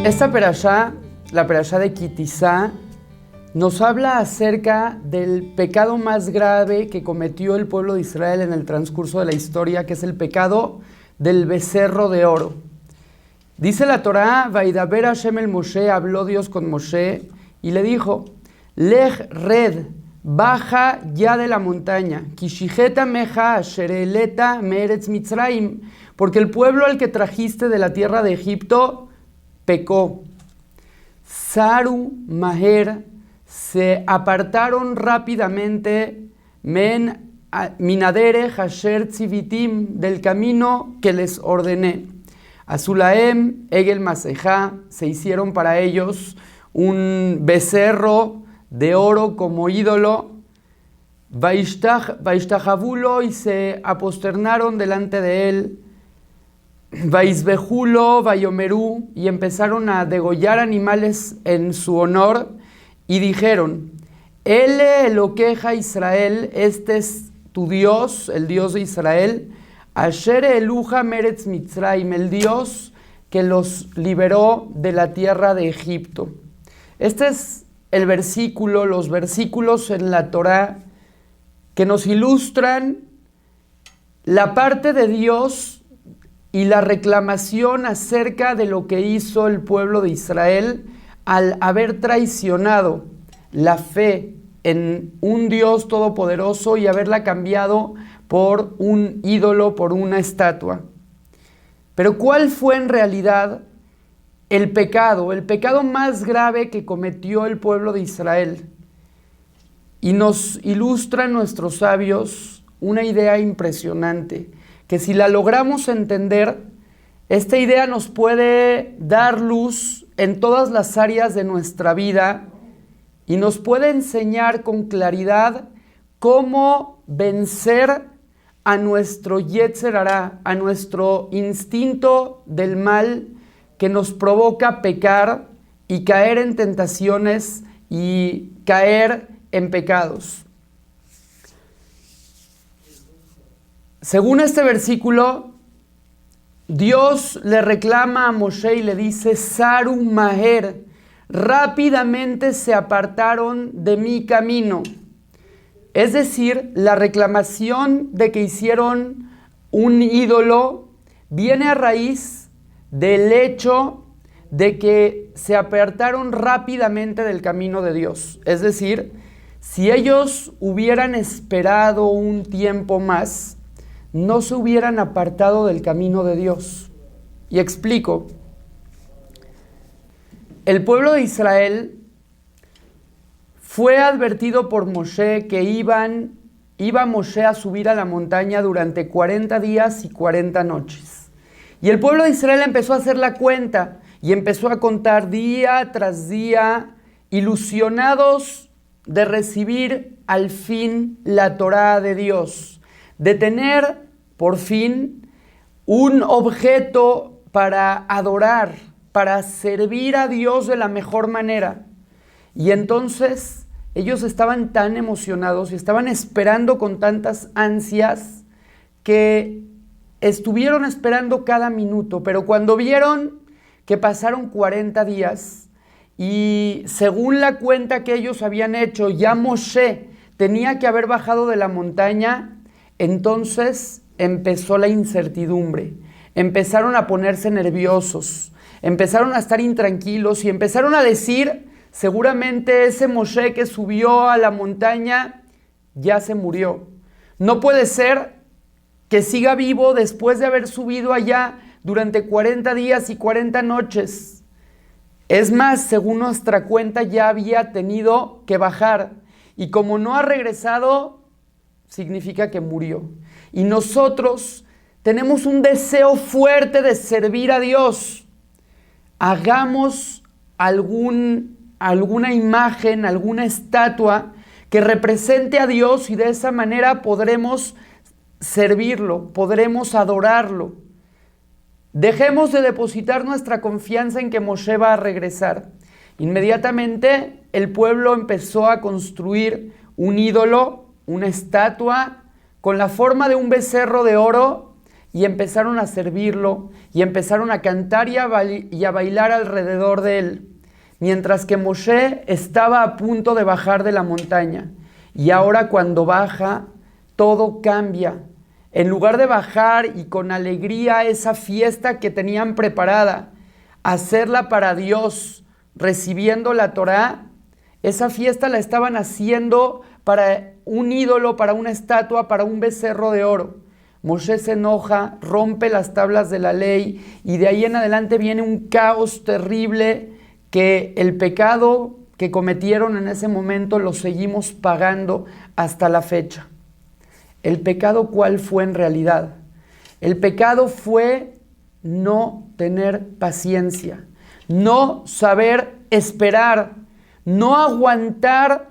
Esta perashá, la perashá de Ki Tisa, nos habla acerca del pecado más grave que cometió el pueblo de Israel en el transcurso de la historia, que es el pecado del becerro de oro. Dice la Torá, Vaidaber Hashem el Moshe, habló Dios con Moshe y le dijo, Lech red, baja ya de la montaña, Kishijeta meja ashereleta meretz Mitzrayim, porque el pueblo al que trajiste de la tierra de Egipto pecó. Saru Maher, se apartaron rápidamente, men minadere hasher tzivitim, del camino que les ordené. Azulaem, Egel Masejá, se hicieron para ellos un becerro de oro como ídolo. Vaishtajavulo, y se aposternaron delante de él. Vaisbejulo, Vayomerú, y empezaron a degollar animales en su honor, y dijeron, Ele Eloqueja Israel, este es tu Dios, el Dios de Israel, Asher Eluja Meretz Mitzrayim, el Dios que los liberó de la tierra de Egipto. Este es el versículo, los versículos en la Torá que nos ilustran la parte de Dios y la reclamación acerca de lo que hizo el pueblo de Israel al haber traicionado la fe en un Dios todopoderoso y haberla cambiado por un ídolo, por una estatua. Pero ¿cuál fue en realidad el pecado más grave que cometió el pueblo de Israel? Y nos ilustran nuestros sabios una idea impresionante, que si la logramos entender, esta idea nos puede dar luz en todas las áreas de nuestra vida y nos puede enseñar con claridad cómo vencer a nuestro Yetzer Hará, a nuestro instinto del mal que nos provoca pecar y caer en tentaciones y caer en pecados. Según este versículo, Dios le reclama a Moshe y le dice, Saru Maher, rápidamente se apartaron de mi camino. Es decir, la reclamación de que hicieron un ídolo viene a raíz del hecho de que se apartaron rápidamente del camino de Dios. Es decir, si ellos hubieran esperado un tiempo más, no se hubieran apartado del camino de Dios. Y explico. El pueblo de Israel fue advertido por Moshe que iba Moshe a subir a la montaña durante 40 días y 40 noches. Y el pueblo de Israel empezó a hacer la cuenta y empezó a contar día tras día, ilusionados de recibir al fin la Torá de Dios, de tener por fin un objeto para adorar, para servir a Dios de la mejor manera. Y entonces ellos estaban tan emocionados y estaban esperando con tantas ansias que estuvieron esperando cada minuto. Pero cuando vieron que pasaron 40 días y según la cuenta que ellos habían hecho, ya Moshe tenía que haber bajado de la montaña, entonces empezó la incertidumbre. Empezaron a ponerse nerviosos, empezaron a estar intranquilos y empezaron a decir, seguramente ese Moshe que subió a la montaña ya se murió. No puede ser que siga vivo después de haber subido allá durante 40 días y 40 noches. Es más, según nuestra cuenta ya había tenido que bajar y como no ha regresado, significa que murió. Y nosotros tenemos un deseo fuerte de servir a Dios. Hagamos alguna imagen, alguna estatua que represente a Dios y de esa manera podremos servirlo, podremos adorarlo. Dejemos de depositar nuestra confianza en que Moshe va a regresar. Inmediatamente el pueblo empezó a construir un ídolo, una estatua, con la forma de un becerro de oro, y empezaron a servirlo, y empezaron a cantar y a bailar alrededor de él, mientras que Moshe estaba a punto de bajar de la montaña. Y ahora cuando baja, todo cambia. En lugar de bajar y con alegría esa fiesta que tenían preparada, hacerla para Dios, recibiendo la Torá, esa fiesta la estaban haciendo para un ídolo, para una estatua, para un becerro de oro. Moshe se enoja, rompe las tablas de la ley y de ahí en adelante viene un caos terrible que el pecado que cometieron en ese momento lo seguimos pagando hasta la fecha. ¿El pecado cuál fue en realidad? El pecado fue no tener paciencia, no saber esperar, no aguantar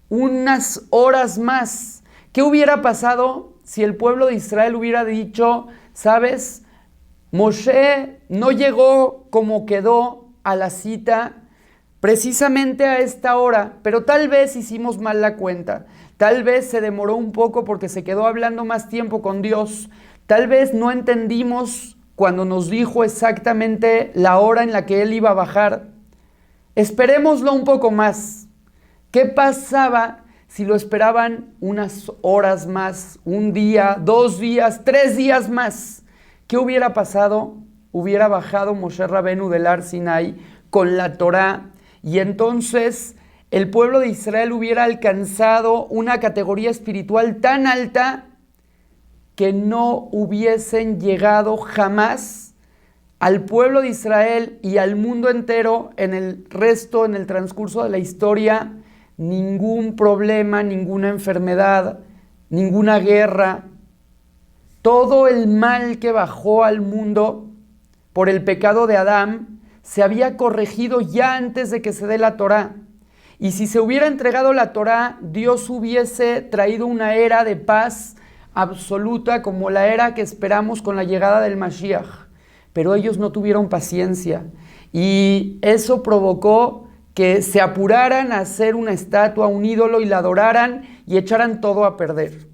unas horas más. ¿Qué hubiera pasado si el pueblo de Israel hubiera dicho, sabes, Moshe no llegó como quedó a la cita precisamente a esta hora, pero tal vez hicimos mal la cuenta, tal vez se demoró un poco porque se quedó hablando más tiempo con Dios, tal vez no entendimos cuando nos dijo exactamente la hora en la que Él iba a bajar? Esperémoslo un poco más. ¿Qué pasaba si lo esperaban unas horas más, un día, 2 días, 3 días más? ¿Qué hubiera pasado? Hubiera bajado Moshe Rabenu del Har Sinai con la Torá, y entonces el pueblo de Israel hubiera alcanzado una categoría espiritual tan alta que no hubiesen llegado jamás al pueblo de Israel y al mundo entero en el transcurso de la historia, ningún problema, ninguna enfermedad, ninguna guerra. Todo el mal que bajó al mundo por el pecado de Adán se había corregido ya antes de que se dé la Torá. Y si se hubiera entregado la Torá, Dios hubiese traído una era de paz absoluta como la era que esperamos con la llegada del Mashiach. Pero ellos no tuvieron paciencia y eso provocó que se apuraran a hacer una estatua, un ídolo, y la adoraran y echaran todo a perder.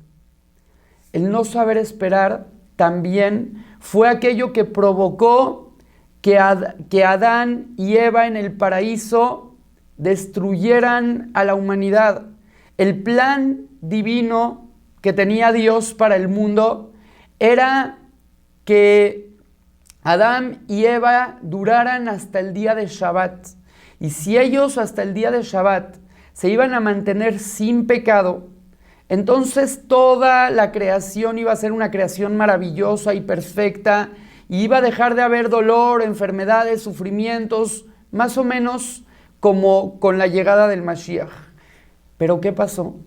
El no saber esperar también fue aquello que provocó que Adán y Eva en el paraíso destruyeran a la humanidad. El plan divino que tenía Dios para el mundo era que Adán y Eva duraran hasta el día de Shabbat. Y si ellos hasta el día de Shabbat se iban a mantener sin pecado, entonces toda la creación iba a ser una creación maravillosa y perfecta, y iba a dejar de haber dolor, enfermedades, sufrimientos, más o menos como con la llegada del Mashiach. Pero ¿qué pasó?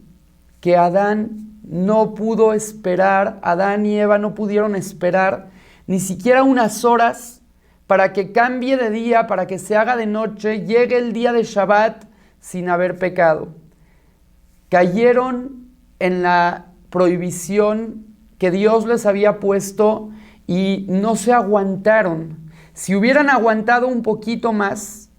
Que Adán no pudo esperar, Adán y Eva no pudieron esperar ni siquiera unas horas para que cambie de día, para que se haga de noche, llegue el día de Shabbat sin haber pecado. Cayeron en la prohibición que Dios les había puesto y no se aguantaron. Si hubieran aguantado un poquito más,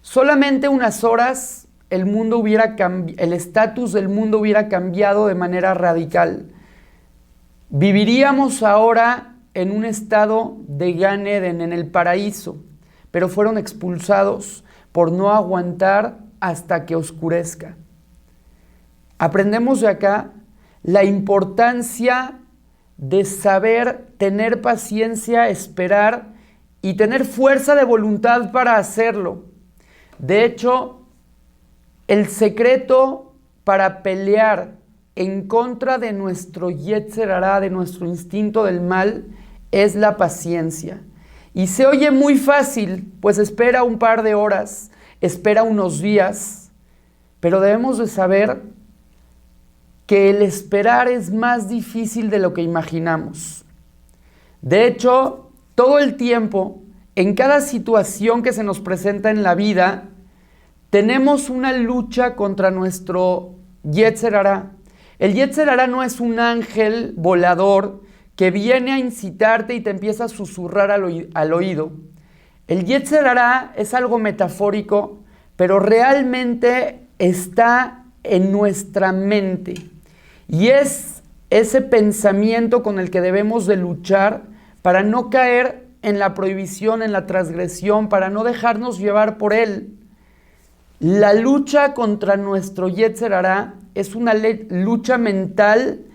solamente unas horas, el estatus del mundo hubiera cambiado de manera radical. Viviríamos ahora en un estado de Gan Eden, en el paraíso, pero fueron expulsados por no aguantar hasta que oscurezca. Aprendemos de acá la importancia de saber tener paciencia, esperar y tener fuerza de voluntad para hacerlo. De hecho, el secreto para pelear en contra de nuestro Yetzer Hará, de nuestro instinto del mal, es la paciencia. Y se oye muy fácil, pues espera un par de horas, espera unos días, pero debemos de saber que el esperar es más difícil de lo que imaginamos. De hecho, todo el tiempo, en cada situación que se nos presenta en la vida, tenemos una lucha contra nuestro Yetzer Hará. El Yetzer Hará no es un ángel volador que viene a incitarte y te empieza a susurrar al oído. El Yetzer Hará es algo metafórico, pero realmente está en nuestra mente. Y es ese pensamiento con el que debemos de luchar para no caer en la prohibición, en la transgresión, para no dejarnos llevar por él. La lucha contra nuestro Yetzer Hará es una lucha mental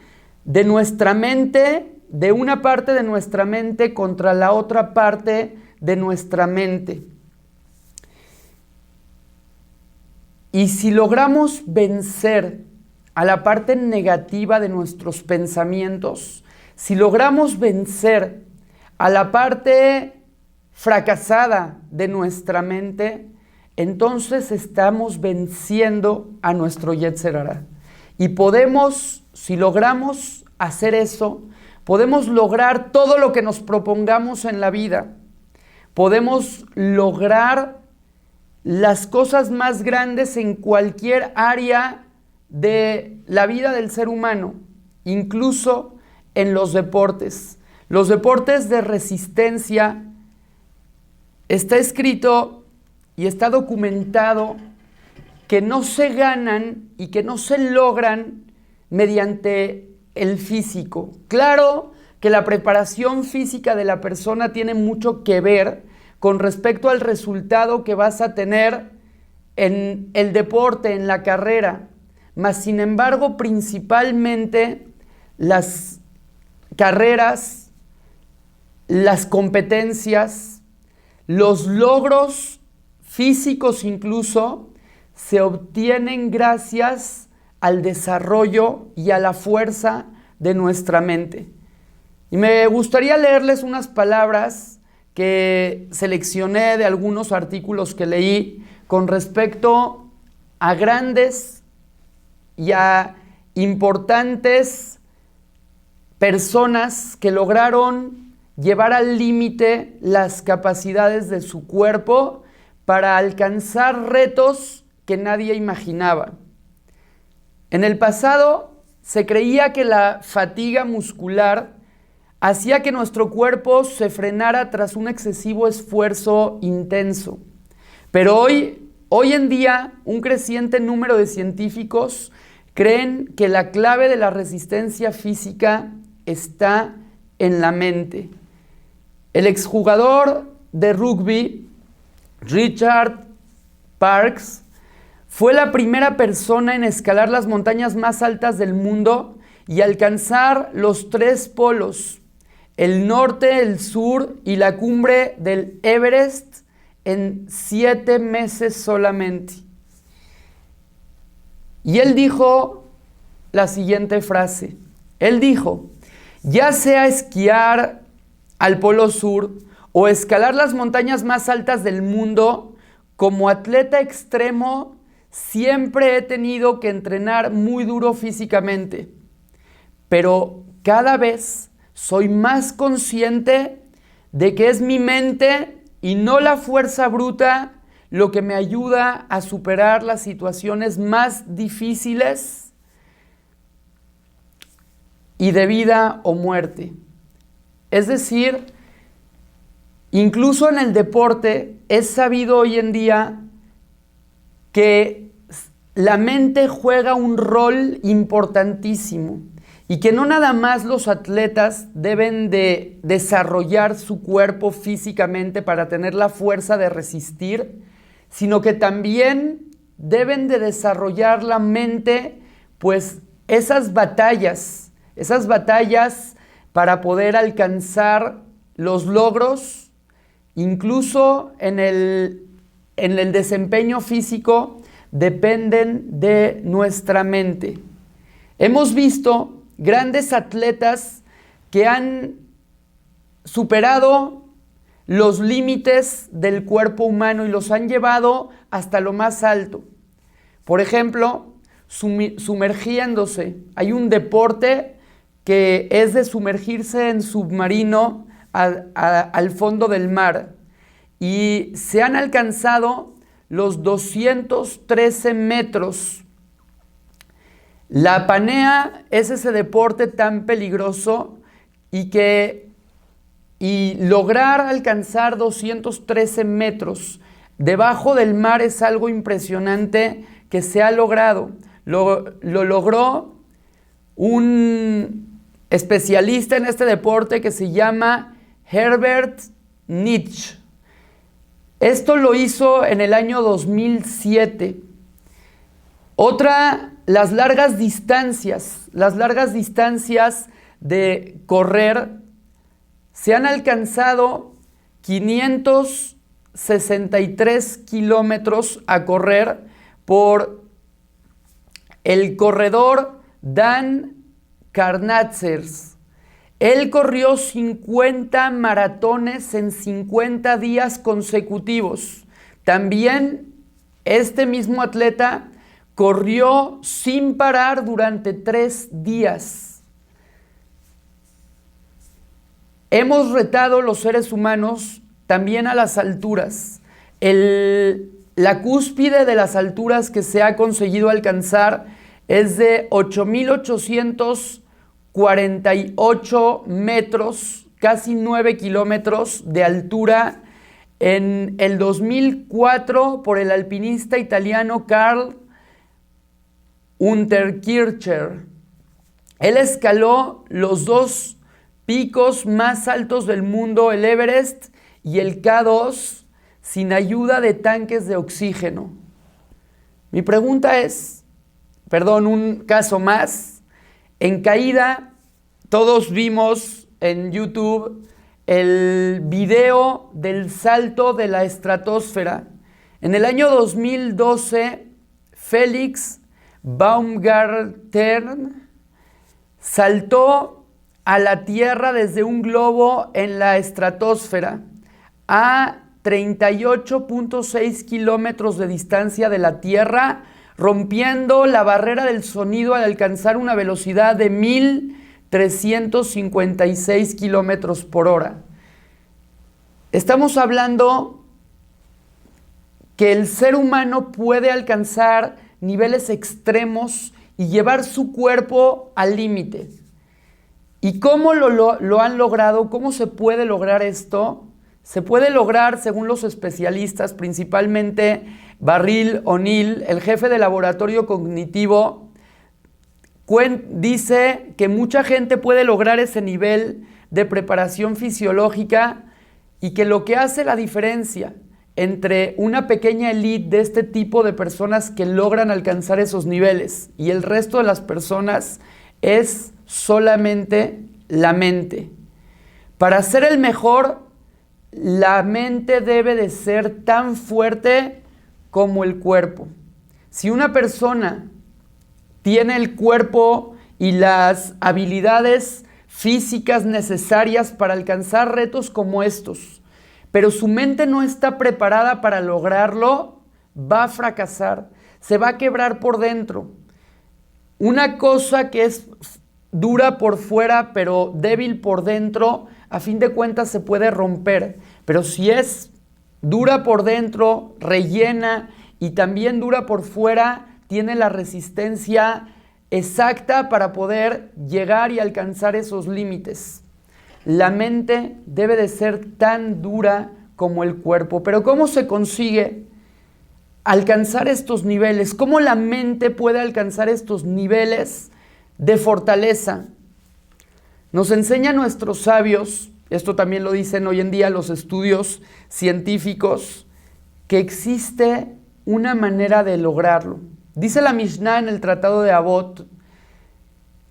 de nuestra mente, de una parte de nuestra mente contra la otra parte de nuestra mente. Y si logramos vencer a la parte negativa de nuestros pensamientos, si logramos vencer a la parte fracasada de nuestra mente, entonces estamos venciendo a nuestro Yetzer Hará. Y podemos, si logramos hacer eso, podemos lograr todo lo que nos propongamos en la vida. Podemos lograr las cosas más grandes en cualquier área de la vida del ser humano, incluso en los deportes. Los deportes de resistencia, está escrito y está documentado que no se ganan y que no se logran mediante el físico. Claro que la preparación física de la persona tiene mucho que ver con respecto al resultado que vas a tener en el deporte, en la carrera. Mas, sin embargo, principalmente las carreras, las competencias, los logros físicos incluso, se obtienen gracias al desarrollo y a la fuerza de nuestra mente. Y me gustaría leerles unas palabras que seleccioné de algunos artículos que leí con respecto a grandes y a importantes personas que lograron llevar al límite las capacidades de su cuerpo para alcanzar retos que nadie imaginaba. En el pasado se creía que la fatiga muscular hacía que nuestro cuerpo se frenara tras un excesivo esfuerzo intenso. Pero hoy en día, un creciente número de científicos creen que la clave de la resistencia física está en la mente. El exjugador de rugby, Richard Parkes, fue la primera persona en escalar las montañas más altas del mundo y alcanzar los 3 polos, el norte, el sur y la cumbre del Everest en 7 meses solamente. Y él dijo la siguiente frase. Él dijo: ya sea esquiar al Polo Sur o escalar las montañas más altas del mundo, como atleta extremo siempre he tenido que entrenar muy duro físicamente. Pero cada vez soy más consciente de que es mi mente y no la fuerza bruta lo que me ayuda a superar las situaciones más difíciles y de vida o muerte. Es decir, incluso en el deporte es sabido hoy en día que la mente juega un rol importantísimo y que no nada más los atletas deben de desarrollar su cuerpo físicamente para tener la fuerza de resistir, sino que también deben de desarrollar la mente, pues esas batallas para poder alcanzar los logros, incluso en el desempeño físico, dependen de nuestra mente. Hemos visto grandes atletas que han superado los límites del cuerpo humano y los han llevado hasta lo más alto. Por ejemplo, sumergiéndose. Hay un deporte que es de sumergirse en submarino al fondo del mar. Y se han alcanzado los 213 metros. La apnea es ese deporte tan peligroso y lograr alcanzar 213 metros debajo del mar es algo impresionante que se ha logrado. Lo logró un especialista en este deporte que se llama Herbert Nitsch. Esto lo hizo en el año 2007. Las largas distancias de correr se han alcanzado 563 kilómetros a correr por el corredor Dan Karnatzers. Él corrió 50 maratones en 50 días consecutivos. También este mismo atleta corrió sin parar durante 3 días. Hemos retado los seres humanos también a las alturas. La cúspide de las alturas que se ha conseguido alcanzar es de 8,848 metros, casi 9 kilómetros de altura, en el 2004 por el alpinista italiano Karl Unterkircher. Él escaló los 2 picos más altos del mundo, el Everest y el K2, sin ayuda de tanques de oxígeno. Mi pregunta es, un caso más. En caída, todos vimos en YouTube el video del salto de la estratosfera. En el año 2012, Felix Baumgartner saltó a la Tierra desde un globo en la estratosfera a 38.6 kilómetros de distancia de la Tierra, rompiendo la barrera del sonido al alcanzar una velocidad de 1,356 kilómetros por hora. Estamos hablando que el ser humano puede alcanzar niveles extremos y llevar su cuerpo al límite. ¿Y cómo lo han logrado? ¿Cómo se puede lograr esto? Se puede lograr, según los especialistas, principalmente Barril O'Neill, el jefe de laboratorio cognitivo, dice que mucha gente puede lograr ese nivel de preparación fisiológica y que lo que hace la diferencia entre una pequeña élite de este tipo de personas que logran alcanzar esos niveles y el resto de las personas es solamente la mente. Para ser el mejor, la mente debe de ser tan fuerte como el cuerpo. Si una persona tiene el cuerpo y las habilidades físicas necesarias para alcanzar retos como estos, pero su mente no está preparada para lograrlo, va a fracasar, se va a quebrar por dentro. Una cosa que es dura por fuera pero débil por dentro, a fin de cuentas se puede romper. Pero si es dura por dentro, rellena y también dura por fuera, tiene la resistencia exacta para poder llegar y alcanzar esos límites. La mente debe de ser tan dura como el cuerpo. Pero ¿cómo se consigue alcanzar estos niveles? ¿Cómo la mente puede alcanzar estos niveles de fortaleza? Nos enseñan nuestros sabios, esto también lo dicen hoy en día los estudios científicos, que existe una manera de lograrlo. Dice la Mishnah en el Tratado de Avot,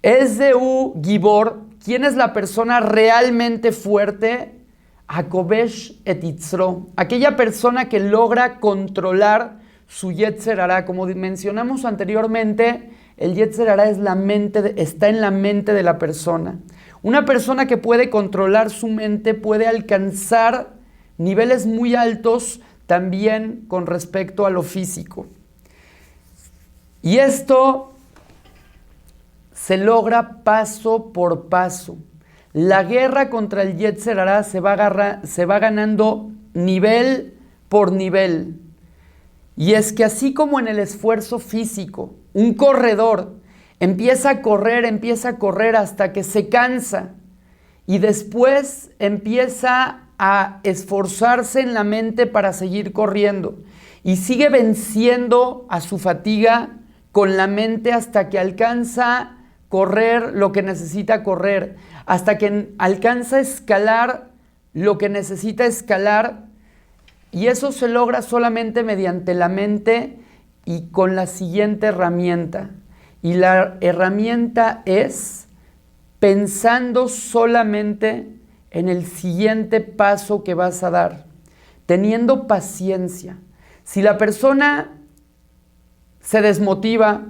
Esdeu Gibor, ¿quién es la persona realmente fuerte? Hakobesh et Yitzro, aquella persona que logra controlar su Yetzer Hará. Como mencionamos anteriormente, el Yetzer Hará es está en la mente de la persona. Una persona que puede controlar su mente puede alcanzar niveles muy altos también con respecto a lo físico. Y esto se logra paso por paso. La guerra contra el Yetzer Hará se va ganando nivel por nivel. Y es que así como en el esfuerzo físico, un corredor empieza a correr hasta que se cansa y después empieza a esforzarse en la mente para seguir corriendo. y sigue venciendo a su fatiga con la mente hasta que alcanza correr lo que necesita correr, hasta que alcanza a escalar lo que necesita escalar, y eso se logra solamente mediante la mente y con la siguiente herramienta. Y la herramienta es pensando solamente en el siguiente paso que vas a dar, teniendo paciencia. Si la persona se desmotiva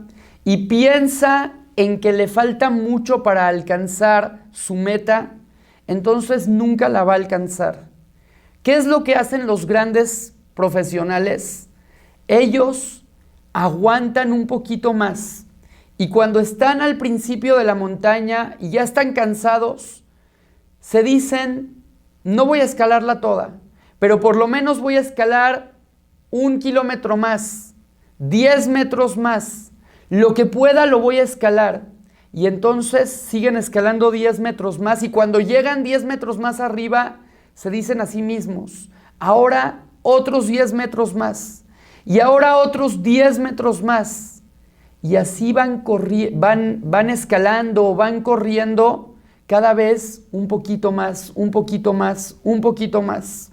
y piensa en que le falta mucho para alcanzar su meta, entonces nunca la va a alcanzar. ¿Qué es lo que hacen los grandes profesionales? Ellos aguantan un poquito más, y cuando están al principio de la montaña y ya están cansados, se dicen, no voy a escalarla toda, pero por lo menos voy a escalar 1 kilómetro más, 10 metros más, lo que pueda lo voy a escalar. Y entonces siguen escalando 10 metros más, y cuando llegan 10 metros más arriba, se dicen a sí mismos, ahora otros 10 metros más, y ahora otros 10 metros más. Y así van escalando, van corriendo cada vez un poquito más, un poquito más, un poquito más,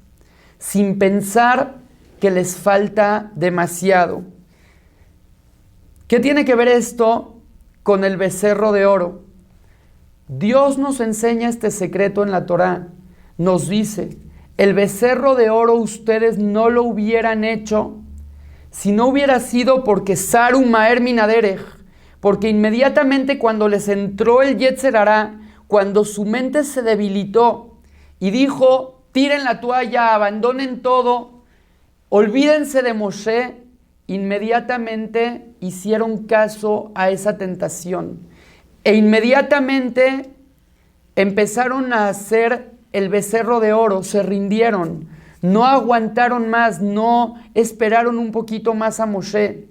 sin pensar que les falta demasiado. ¿Qué tiene que ver esto con el becerro de oro? Dios nos enseña este secreto en la Torá. Nos dice, el becerro de oro ustedes no lo hubieran hecho si no hubiera sido porque Saru Maher Minaderech, porque inmediatamente cuando les entró el Yetzer Hará, cuando su mente se debilitó y dijo, tiren la toalla, abandonen todo, olvídense de Moshe, inmediatamente hicieron caso a esa tentación. E inmediatamente empezaron a hacer el becerro de oro, se rindieron. No aguantaron más, no esperaron un poquito más a Moshe.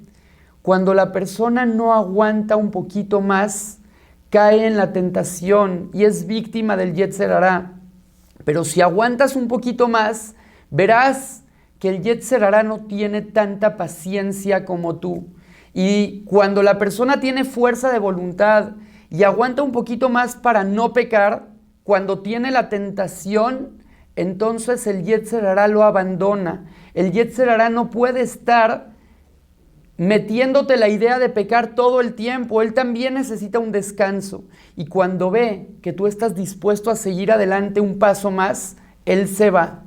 Cuando la persona no aguanta un poquito más, cae en la tentación y es víctima del Yetzer Hará. Pero si aguantas un poquito más, verás que el Yetzer Hará no tiene tanta paciencia como tú. Y cuando la persona tiene fuerza de voluntad y aguanta un poquito más para no pecar, cuando tiene la tentación, entonces el Yetzer Hará lo abandona. El Yetzer Hará no puede estar metiéndote la idea de pecar todo el tiempo. Él también necesita un descanso. Y cuando ve que tú estás dispuesto a seguir adelante un paso más, él se va.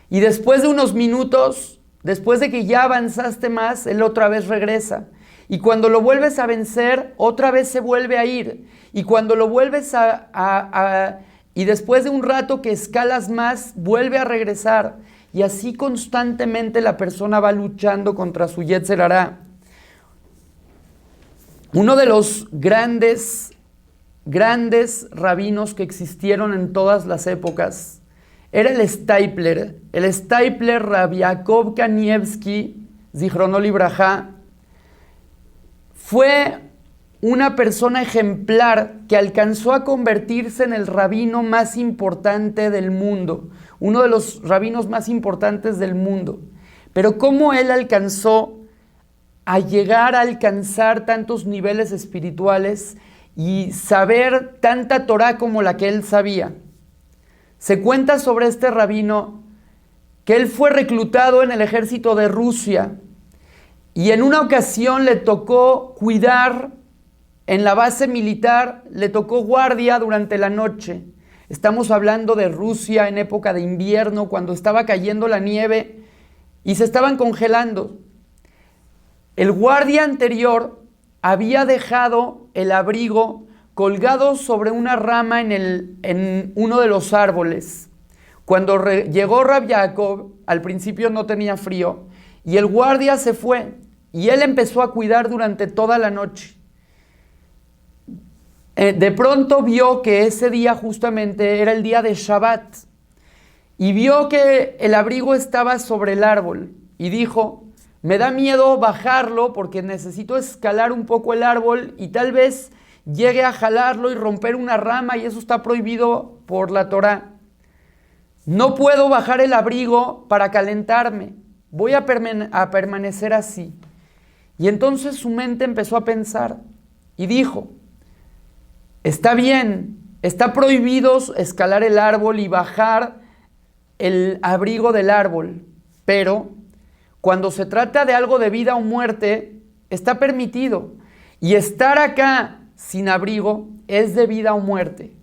Y después de unos minutos, después de que ya avanzaste más, él otra vez regresa. Y cuando lo vuelves a vencer, otra vez se vuelve a ir. Y cuando lo vuelves y después de un rato que escalas más, vuelve a regresar. Y así constantemente la persona va luchando contra su Yetzer Hará. Uno de los grandes rabinos que existieron en todas las épocas era el Steipler. El Steipler, Rab Yaakov Kanievsky, Zichrono Libraja, fue una persona ejemplar que alcanzó a convertirse en el rabino más importante del mundo, uno de los rabinos más importantes del mundo. Pero ¿cómo él alcanzó a llegar a alcanzar tantos niveles espirituales y saber tanta Torá como la que él sabía? Se cuenta sobre este rabino que él fue reclutado en el ejército de Rusia y en una ocasión le tocó cuidar en la base militar, le tocó guardia durante la noche. Estamos hablando de Rusia en época de invierno, cuando estaba cayendo la nieve y se estaban congelando. El guardia anterior había dejado el abrigo colgado sobre una rama en uno de los árboles. Cuando llegó Rab Yaakov, al principio no tenía frío, y el guardia se fue, y él empezó a cuidar durante toda la noche. De pronto vio que ese día justamente era el día de Shabbat, y vio que el abrigo estaba sobre el árbol, y dijo, me da miedo bajarlo porque necesito escalar un poco el árbol y tal vez llegue a jalarlo y romper una rama, y eso está prohibido por la Torá. No puedo bajar el abrigo para calentarme. voy a permanecer así. Y entonces su mente empezó a pensar y dijo, está bien, está prohibido escalar el árbol y bajar el abrigo del árbol, pero cuando se trata de algo de vida o muerte, está permitido. Y estar acá sin abrigo es de vida o muerte.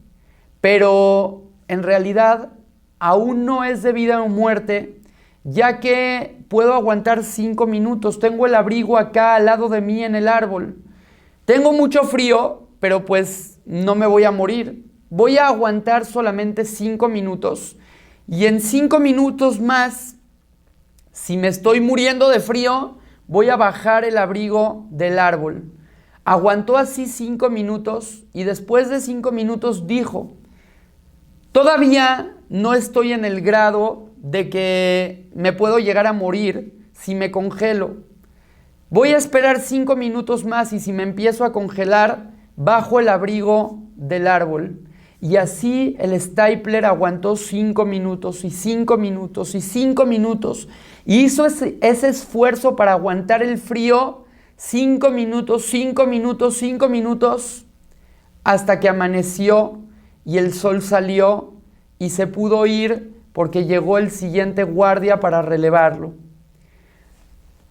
Pero en realidad aún no es de vida o muerte, ya que puedo aguantar 5 minutos. Tengo el abrigo acá al lado de mí en el árbol. Tengo mucho frío, pero pues no me voy a morir. Voy a aguantar solamente 5 minutos. Y en 5 minutos más, si me estoy muriendo de frío, voy a bajar el abrigo del árbol. Aguantó así 5 minutos y después de 5 minutos dijo, todavía no estoy en el grado de que me puedo llegar a morir si me congelo. Voy a esperar 5 minutos más y si me empiezo a congelar, bajo el abrigo del árbol. Y así el stapler aguantó 5 minutos y 5 minutos y 5 minutos. Y hizo ese esfuerzo para aguantar el frío 5 minutos, 5 minutos, 5 minutos, hasta que amaneció y el sol salió y se pudo ir porque llegó el siguiente guardia para relevarlo.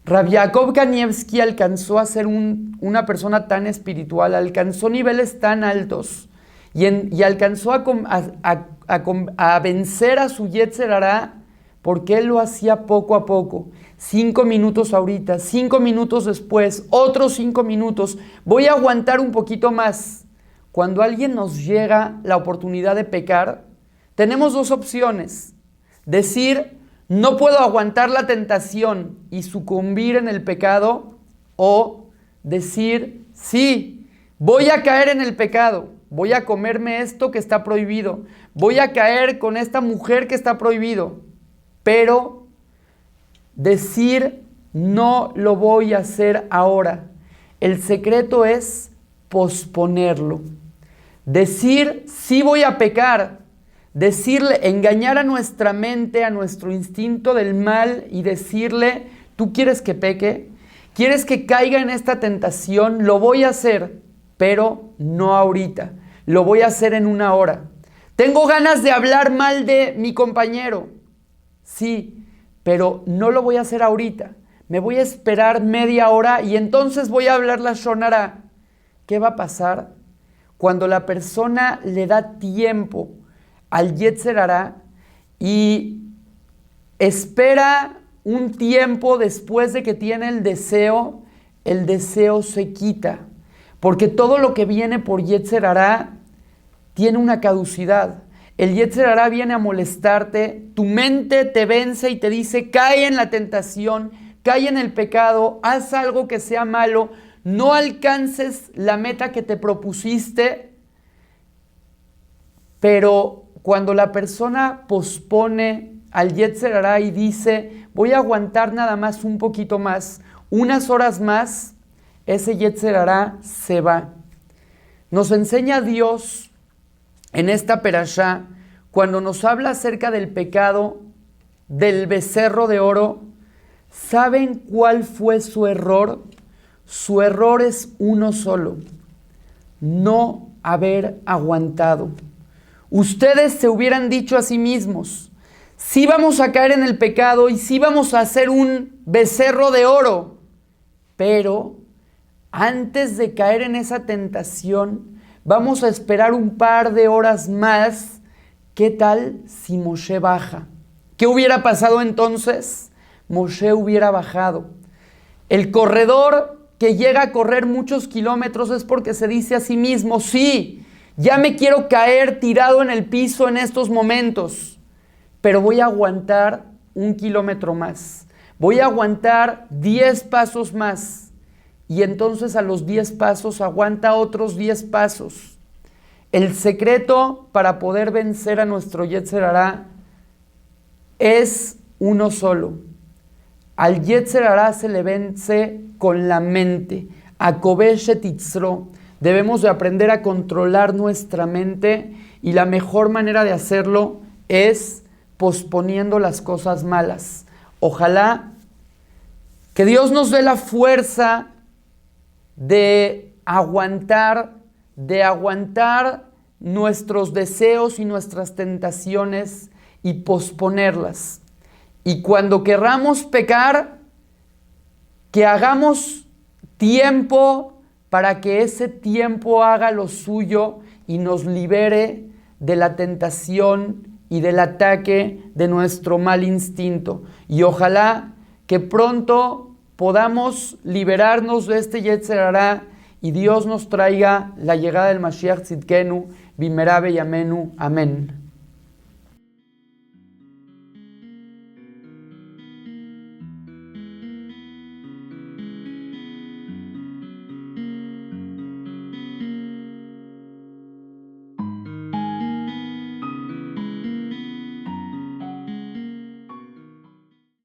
Rav Yaakov Kanievski alcanzó a ser una persona tan espiritual, alcanzó niveles tan altos y alcanzó a vencer a su Yetzer Hará porque él lo hacía poco a poco. 5 minutos ahorita, 5 minutos después, otros 5 minutos. Voy a aguantar un poquito más. Cuando a alguien nos llega la oportunidad de pecar, tenemos 2 opciones. Decir, no puedo aguantar la tentación y sucumbir en el pecado, o decir, sí, voy a caer en el pecado, voy a comerme esto que está prohibido, voy a caer con esta mujer que está prohibido, pero decir, no lo voy a hacer ahora. El secreto es posponerlo. Decir, sí voy a pecar. Decirle, engañar a nuestra mente, a nuestro instinto del mal y decirle, ¿tú quieres que peque? ¿Quieres que caiga en esta tentación? Lo voy a hacer, pero no ahorita. Lo voy a hacer en 1 hora. Tengo ganas de hablar mal de mi compañero. Sí, pero no lo voy a hacer ahorita. Me voy a esperar media hora y entonces voy a hablar la Lashon Hara. ¿Qué va a pasar? Cuando la persona le da tiempo al Yetzer Hará y espera un tiempo después de que tiene el deseo se quita. Porque todo lo que viene por Yetzer Hará tiene una caducidad. El Yetzer Hará viene a molestarte, tu mente te vence y te dice, cae en la tentación, cae en el pecado, haz algo que sea malo, no alcances la meta que te propusiste, pero cuando la persona pospone al Yetzer Hará y dice, voy a aguantar nada más un poquito más, unas horas más, ese Yetzer Hará se va. Nos enseña Dios en esta perashá, cuando nos habla acerca del pecado del becerro de oro, ¿saben cuál fue su error? Su error es uno solo, no haber aguantado. Ustedes se hubieran dicho a sí mismos, sí vamos a caer en el pecado y sí vamos a hacer un becerro de oro, pero antes de caer en esa tentación, vamos a esperar un par de horas más. ¿Qué tal si Moshe baja? ¿Qué hubiera pasado entonces? Moshe hubiera bajado. El corredor que llega a correr muchos kilómetros es porque se dice a sí mismo, sí, ya me quiero caer tirado en el piso en estos momentos, pero voy a aguantar 1 kilómetro más. Voy a aguantar 10 pasos más. Y entonces a los 10 pasos aguanta otros 10 pasos. El secreto para poder vencer a nuestro Yetzer Hará es uno solo. Al Yetzer Hará se le vence con la mente. A Kobesh Titzro. Debemos de aprender a controlar nuestra mente y la mejor manera de hacerlo es posponiendo las cosas malas. Ojalá Que Dios nos dé la fuerza de aguantar nuestros deseos y nuestras tentaciones y posponerlas. Y cuando querramos pecar, que hagamos tiempo para que ese tiempo haga lo suyo y nos libere de la tentación y del ataque de nuestro mal instinto. Y ojalá que pronto podamos liberarnos de este Yetzer Hará y Dios nos traiga la llegada del Mashiach Tzidkenu, Bimera Beyamenu. Amén.